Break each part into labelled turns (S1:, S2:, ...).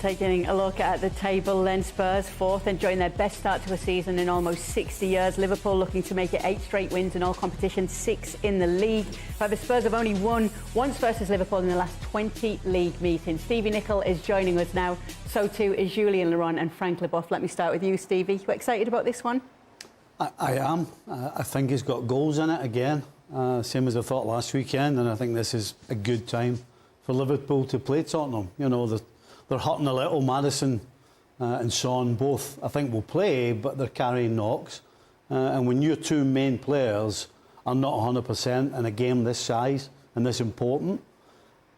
S1: Taking a look at the table then, Spurs fourth, enjoying their best start to a season in almost 60 years. Liverpool looking to make it 8 straight wins in all competitions, 6 in the league. However, Spurs have only won once versus Liverpool in the last 20 league meetings. Stevie Nicol is joining us now. So too is Julian Laurent and Frank Leboeuf. Let me start with you, Stevie. You excited about this one?
S2: I am. I think he's got goals in it again, same as I thought last weekend, and I think this is a good time for Liverpool to play Tottenham. You know, they're hurting a little. Maddison and Son both, I think, will play, but they're carrying knocks. And when your two main players are not 100% in a game this size and this important,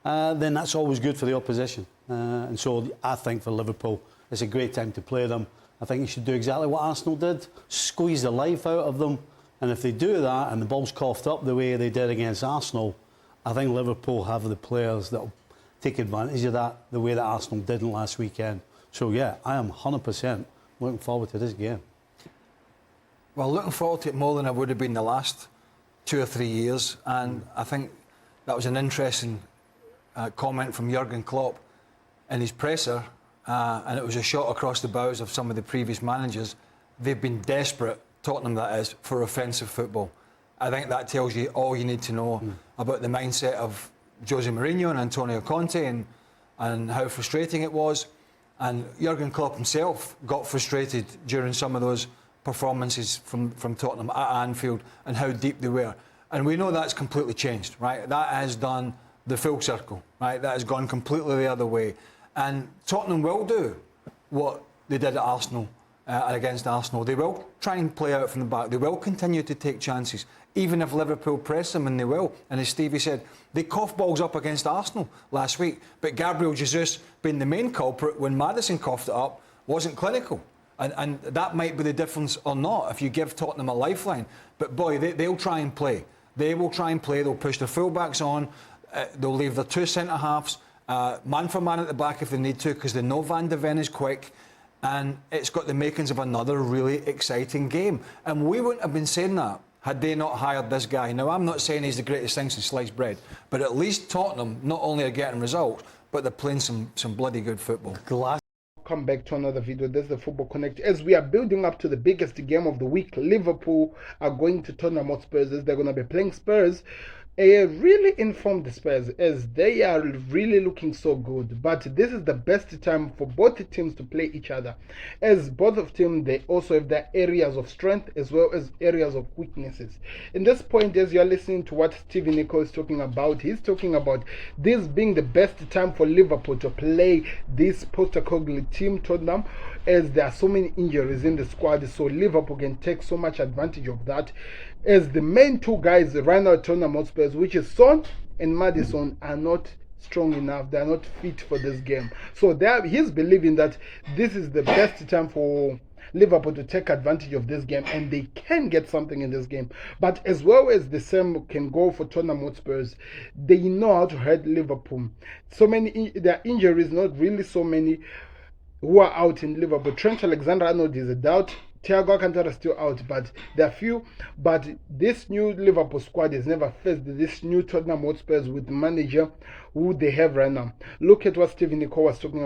S2: then that's always good for the opposition. And so I think for Liverpool, it's a great time to play them. I think you should do exactly what Arsenal did, squeeze the life out of them. And if they do that and the ball's coughed up the way they did against Arsenal, I think Liverpool have the players that will take advantage of that, the way that Arsenal didn't last weekend. So yeah, I am 100% looking forward to this game.
S3: Well, looking forward to it more than I would have been the last 2 or 3 years. And I think that was an interesting comment from Jurgen Klopp in his presser. And it was a shot across the bows of some of the previous managers. They've been desperate, Tottenham that is, for offensive football. I think that tells you all you need to know about the mindset of Jose Mourinho and Antonio Conte and how frustrating it was. And Jurgen Klopp himself got frustrated during some of those performances from Tottenham at Anfield and how deep they were. And we know that's completely changed, right? That has done the full circle, right? That has gone completely the other way. And Tottenham will do what they did at Arsenal, against Arsenal. They will try and play out from the back. They will continue to take chances, even if Liverpool press them, and they will. And as Stevie said, they coughed balls up against Arsenal last week. But Gabriel Jesus, being the main culprit when Maddison coughed it up, wasn't clinical. And that might be the difference or not if you give Tottenham a lifeline. But boy, they'll try and play. They will try and play. They'll push the fullbacks on. They'll leave their 2 centre-halves man for man at the back if they need to, because they know Van de Ven is quick, and it's got the makings of another really exciting game. And we wouldn't have been saying that had they not hired this guy. Now, I'm not saying he's the greatest thing since sliced bread, but at least Tottenham not only are getting results, but they're playing some bloody good football.
S4: Come back to another video. This is the Football Connect. As we are building up to the biggest game of the week, Liverpool are going to Tottenham Hotspur. They're going to be playing Spurs. Really informed Spurs, as they are really looking so good. But this is the best time for both teams to play each other, as both of them, they also have their areas of strength as well as areas of weaknesses. In this point, as you are listening to what Stevie Nicol is talking about, he's talking about this being the best time for Liverpool to play this Postecoglou team, Tottenham, as there are so many injuries in the squad, so Liverpool can take so much advantage of that, as the main 2 guys right now at Tottenham Hotspur, which is Son and Maddison, are not strong enough. They are not fit for this game. So he's believing that this is the best time for Liverpool to take advantage of this game, and they can get something in this game. But as well as the same can go for Tottenham Hotspurs, they know how to hurt Liverpool. So many, their injuries, not really so many who are out in Liverpool. Trent Alexander-Arnold is a doubt. Thiago Alcantara is still out, but there are few. But this new Liverpool squad has never faced this new Tottenham Hotspurs with the manager who they have right now. Look at what Stevie Nicol was talking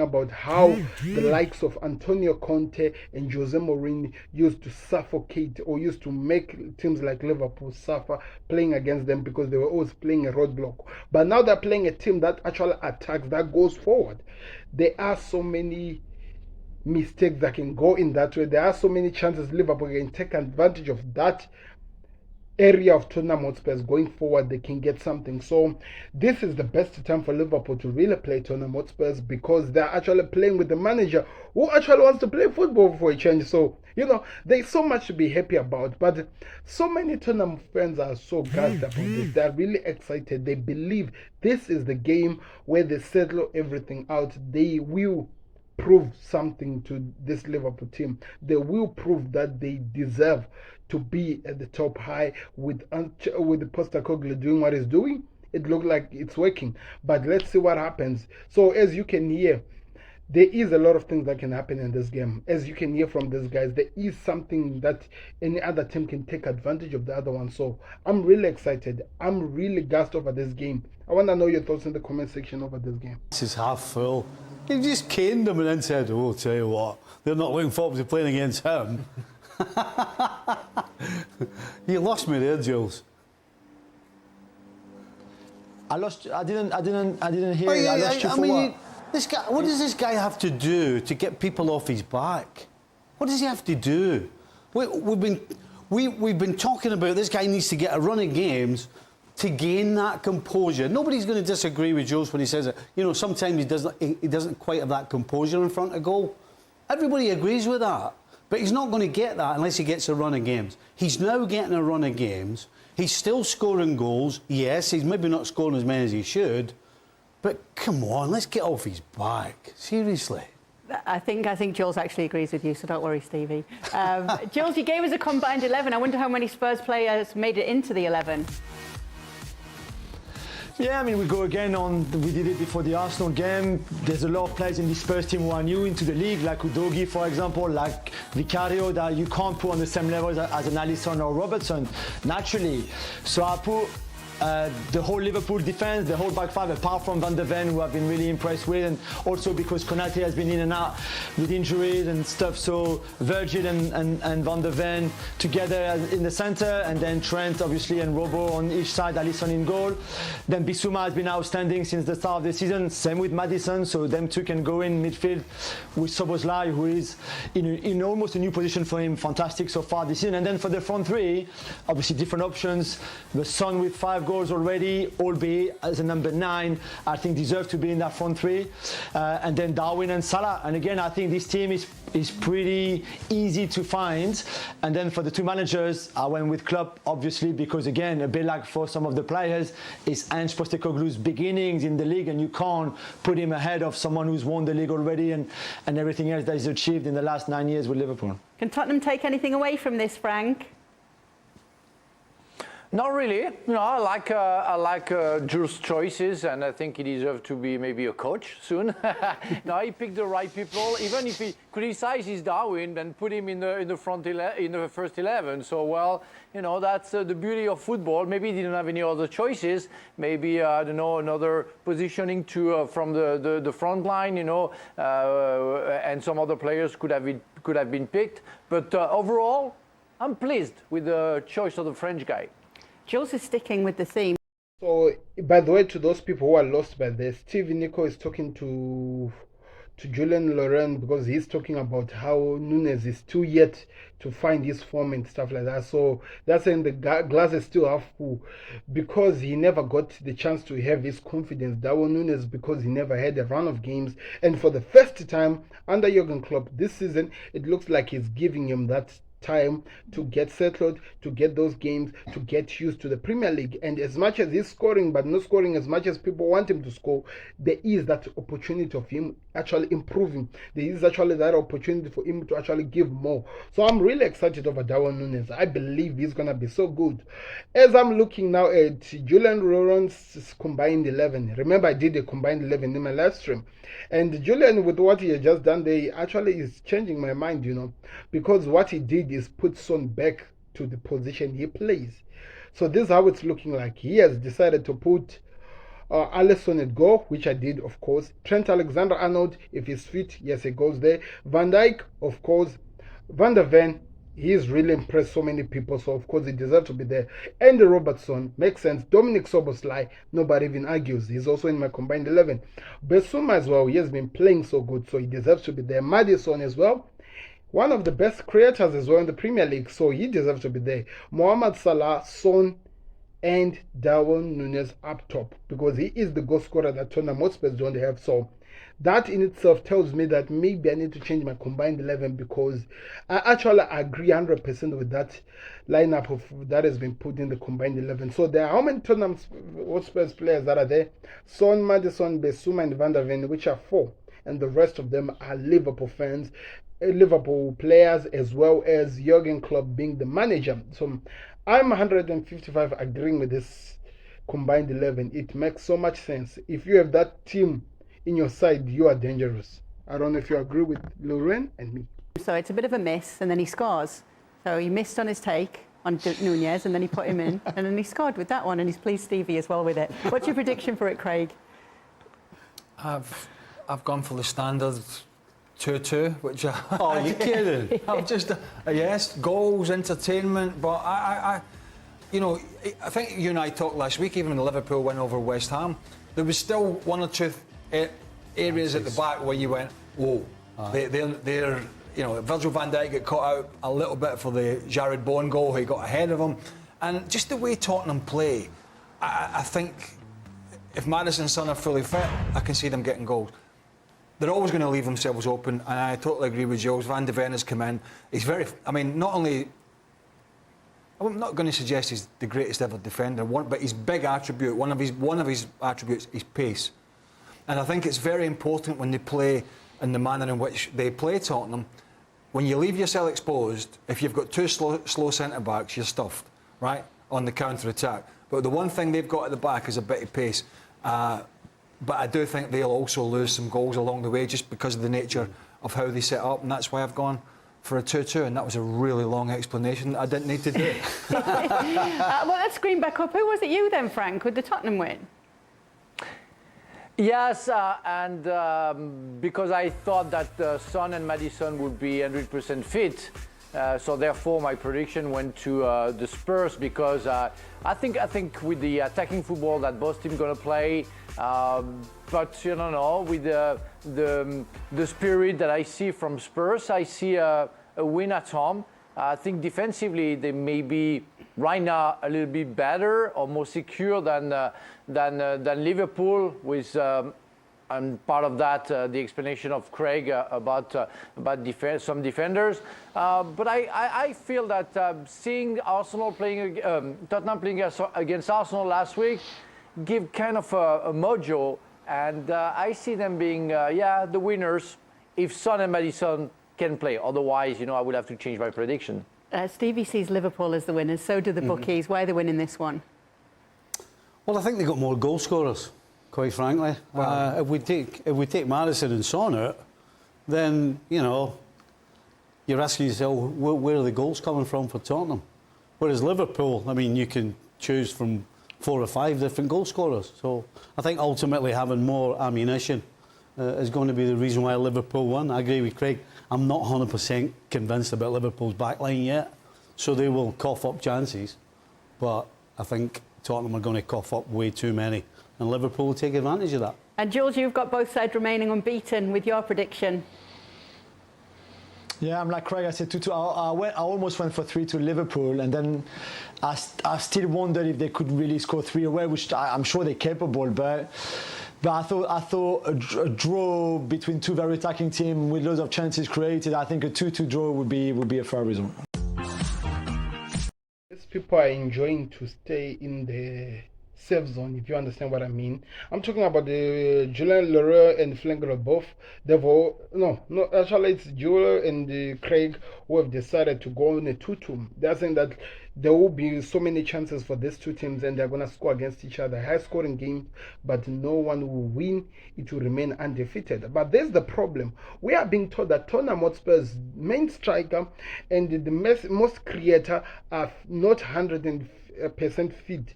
S4: about how the likes of Antonio Conte and Jose Mourinho used to suffocate or used to make teams like Liverpool suffer playing against them, because they were always playing a roadblock. But now they're playing a team that actually attacks, that goes forward. There are so many mistakes that can go in that way. There are so many chances Liverpool can take advantage of that area of Tottenham Hotspur going forward. They can get something. So this is the best time for Liverpool to really play Tottenham Hotspur, because they're actually playing with the manager who actually wants to play football for a change. So, you know, there's so much to be happy about. But so many Tottenham fans are so gassed about this. They're really excited. They believe this is the game where they settle everything out. They will prove something to this Liverpool team. They will prove that they deserve to be at the top high with Postecoglou doing what he's doing. It looks like it's working, but let's see what happens. So as you can hear, there is a lot of things that can happen in this game. As you can hear from these guys, there is something that any other team can take advantage of the other one. So I'm really excited. I'm really gassed over this game. I want to know your thoughts in the comment section over this game.
S2: This is half full. He just caned them and then said, "Oh, I'll tell you what, they're not looking forward to playing against him." You lost me there, Jules.
S5: I lost. I didn't hear. I lost you for
S2: mean,
S5: what?
S2: this guy. What does this guy have to do to get people off his back? What does he have to do? We've been talking about this guy needs to get a run of games to gain that composure. Nobody's going to disagree with Jules when he says it. You know, sometimes he doesn't quite have that composure in front of goal. Everybody agrees with that. But he's not going to get that unless he gets a run of games. He's now getting a run of games. He's still scoring goals. Yes, he's maybe not scoring as many as he should. But come on, let's get off his back. Seriously.
S1: I think Jules actually agrees with you, so don't worry, Stevie. Jules, you gave us a combined 11. I wonder how many Spurs players made it into the 11.
S5: Yeah, I mean, we go again on, we did it before the Arsenal game. There's a lot of players in this Spurs team who are new into the league, like Udogie, for example, like Vicario, that you can't put on the same level as an Alisson or Robertson, naturally. So I put the whole Liverpool defense, the whole back five, apart from Van de Ven, who I've been really impressed with, and also because Konate has been in and out with injuries and stuff. So Virgil and Van de Ven together in the centre, and then Trent, obviously, and Robo on each side, Alisson in goal. Then Bissouma has been outstanding since the start of the season. Same with Maddison, so them two can go in midfield with Szoboszlai, who is in almost a new position for him. Fantastic so far this season. And then for the front three, obviously different options. The Son with 5 goals already, albeit as a number 9, I think deserve to be in that front three. And then Darwin and Salah. And again, I think this team is pretty easy to find. And then for the two managers, I went with Klopp, obviously, because again, a bit like for some of the players, it's Ange Postecoglou's beginnings in the league, and you can't put him ahead of someone who's won the league already and everything else that he's achieved in the last 9 years with Liverpool.
S1: Can Tottenham take anything away from this, Frank?
S6: Not really. You know, I like Jules' choices, and I think he deserves to be maybe a coach soon. No, he picked the right people. Even if he criticizes Darwin, then put him in the first 11. So, well, you know, that's the beauty of football. Maybe he didn't have any other choices. Maybe I don't know, another positioning to from the front line. You know, and some other players could have been picked. But overall, I'm pleased with the choice of the French guy.
S1: Jules is sticking with the theme.
S4: So, by the way, to those people who are lost by this, Nicol is talking to Julian Laurent, because he's talking about how Nunes is too yet to find his form and stuff like that. So that's saying the glass is still half full, because he never got the chance to have his confidence. Darwin Nunes, because he never had a run of games, and for the first time under Jurgen Klopp this season, it looks like he's giving him that time to get settled, to get those games, to get used to the Premier League. And as much as he's scoring, but not scoring as much as people want him to score, there is that opportunity of him actually improving. There is actually that opportunity for him to actually give more. So I'm really excited over Darwin Nunes. I believe he's going to be so good. As I'm looking now at Julian Laurent's combined 11, remember I did a combined 11 in my live stream, and Julian, with what he has just done, they actually is changing my mind, you know, because what he did is put Son back to the position he plays. So this is how it's looking like. He has decided to put Alisson at goal, which I did, of course. Trent Alexander-Arnold, if he's fit, yes, he goes there. Van Dijk, of course. Van de Ven, he's really impressed so many people, so of course he deserves to be there. Andy Robertson, makes sense. Dominic Szoboszlai, nobody even argues. He's also in my combined 11. Bissouma as well, he has been playing so good, so he deserves to be there. Maddison as well, one of the best creators as well in the Premier League, so he deserves to be there. Mohamed Salah, Son, and Darwin Nunes up top, because he is the goal scorer that Tottenham Hotspur don't have. So that in itself tells me that maybe I need to change my combined 11, because I actually agree 100% with that lineup that has been put in the combined 11. So there are how many Tottenham Hotspur players that are there? Son, Maddison, Bissouma, and Van der Ven, which are 4, and the rest of them are Liverpool fans, Liverpool players, as well as Jurgen Klopp being the manager. So I'm 155 agreeing with this combined 11. It makes so much sense. If you have that team in your side, you are dangerous. I don't know if you agree with Laurent and me.
S1: So it's a bit of a miss, and then he scores. So he missed on his take on Nunez, and then he put him in, and then he scored with that one, and he's pleased Stevie as well with it. What's your prediction for it, Craig?
S3: I've gone for the standard 2-2, which
S2: Oh, you kidding?
S3: I'm just yes, goals, entertainment, but I think you and I talked last week. Even when Liverpool went over West Ham, there was still one or two areas at the back where you went, whoa, they're Virgil van Dijk got caught out a little bit for the Jared Bowen goal. He got ahead of him, and just the way Tottenham play, I think if Maddison and Son are fully fit, I can see them getting goals. They're always going to leave themselves open, and I totally agree with Jules. Van de Ven has come in. He's not only, I'm not going to suggest he's the greatest ever defender, but his big attribute, one of his attributes is pace. And I think it's very important when they play in the manner in which they play Tottenham. When you leave yourself exposed, if you've got two slow centre-backs, you're stuffed, right, on the counter-attack. But the one thing they've got at the back is a bit of pace. But I do think they'll also lose some goals along the way just because of the nature of how they set up, and that's why I've gone for a 2-2, and that was a really long explanation I didn't need to do.
S1: Well, let's screen back up. Who was it, you then, Frank? Would the Tottenham win?
S6: Yes, and because I thought that Son and Maddison would be 100% fit, so therefore my prediction went to the Spurs, because I think with the attacking football that both teams going to play, but you don't know, with the spirit that I see from Spurs, I see a win at home. I think defensively they may be right now a little bit better or more secure than Liverpool, with and part of that the explanation of Craig about some defenders. But I feel that seeing Arsenal playing Tottenham playing against Arsenal last week give kind of a mojo, and I see them being the winners if Son and Maddison can play. Otherwise, I would have to change my prediction.
S1: Stevie sees Liverpool as the winners, so do the bookies. Why are they winning this one?
S2: Well, I think they got more goal scorers, quite frankly. Wow. If we take Maddison and Son out, then you're asking yourself, where are the goals coming from for Tottenham? Whereas Liverpool, I mean, you can choose from 4 or 5 different goal scorers. So I think ultimately having more ammunition is going to be the reason why Liverpool won. I agree with Craig. I'm not 100% convinced about Liverpool's backline yet, so they will cough up chances, but I think Tottenham are going to cough up way too many, and Liverpool will take advantage of that.
S1: And Jules, you've got both sides remaining unbeaten with your prediction.
S5: Yeah, I'm like Craig. I said 2-2. I almost went for 3 to Liverpool, and then I still wondered if they could really score 3 away, which I'm sure they're capable. But I thought a draw between two very attacking teams with loads of chances created. I think a 2-2 draw would be a fair result.
S4: These people are enjoying to stay in the safe zone, if you understand what I mean. I'm talking about the Julian Leroy and Flengler both. Actually it's Julian and Craig who have decided to go on a 2-2. They're saying that there will be so many chances for these two teams and they're going to score against each other. High scoring game, but no one will win. It will remain undefeated. But there's the problem. We are being told that Tottenham Hotspur's main striker and the most creator are not 100% fit.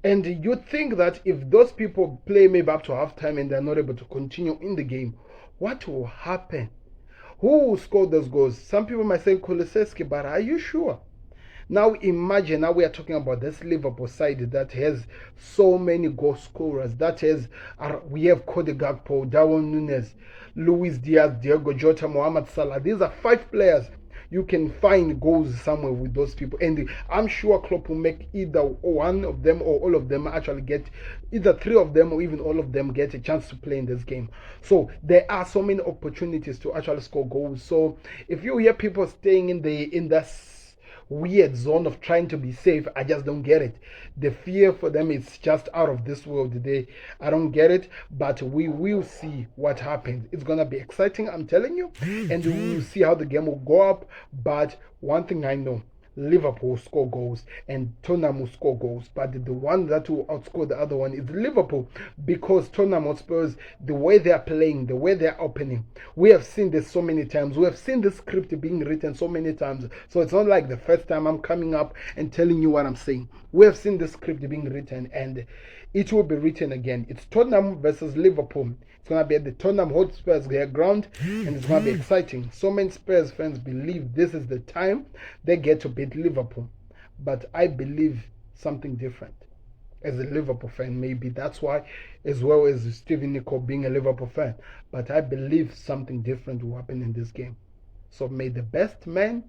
S4: And you think that if those people play maybe up to halftime and they're not able to continue in the game, what will happen? Who will score those goals? Some people might say Kulusevski, but are you sure? Now imagine, now we are talking about this Liverpool side that has so many goal scorers. We have Cody Gakpo, Darwin Núñez, Luis Diaz, Diego Jota, Mohamed Salah. These are 5 players. You can find goals somewhere with those people, and I'm sure Klopp will make either one of them or all of them actually get, either 3 of them or even all of them get a chance to play in this game. So there are so many opportunities to actually score goals. So if you hear people staying in this weird zone of trying to be safe, I just don't get it. The fear for them is just out of this world today. I don't get it, but we will see what happens. It's gonna be exciting, I'm telling you, and we will see how the game will go up. But one thing I know, Liverpool will score goals and Tottenham will score goals, but the one that will outscore the other one is Liverpool, because Tottenham Hotspurs, the way they are playing, the way they are opening, we have seen this so many times. We have seen this script being written so many times, so it's not like the first time I'm coming up and telling you what I'm saying. We have seen this script being written, and it will be written again. It's Tottenham versus Liverpool. It's going to be at the Tottenham Hotspur's ground, and it's going to be exciting. So many Spurs fans believe this is the time they get to beat Liverpool. But I believe something different. As a Liverpool fan, maybe that's why, as well as Stephen Nicol being a Liverpool fan. But I believe something different will happen in this game. So may the best man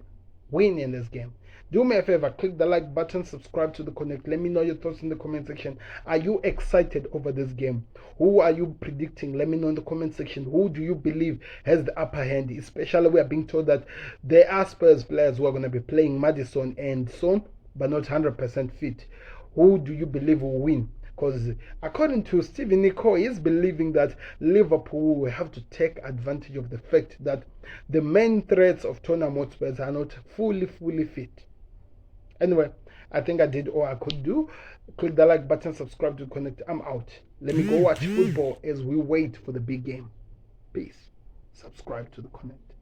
S4: win in this game. Do me a favor, click the like button, subscribe to the Connect. Let me know your thoughts in the comment section. Are you excited over this game? Who are you predicting? Let me know in the comment section. Who do you believe has the upper hand? Especially we are being told that there are Spurs players who are going to be playing Maddison and Son, but not 100% fit. Who do you believe will win? Because according to Stephen Nicol, he's believing that Liverpool will have to take advantage of the fact that the main threats of Tottenham Hotspurs are not fully fit. Anyway, I think I did all I could do. Click the like button, subscribe to Connect. I'm out. Let me go watch football as we wait for the big game. Peace. Subscribe to the Connect.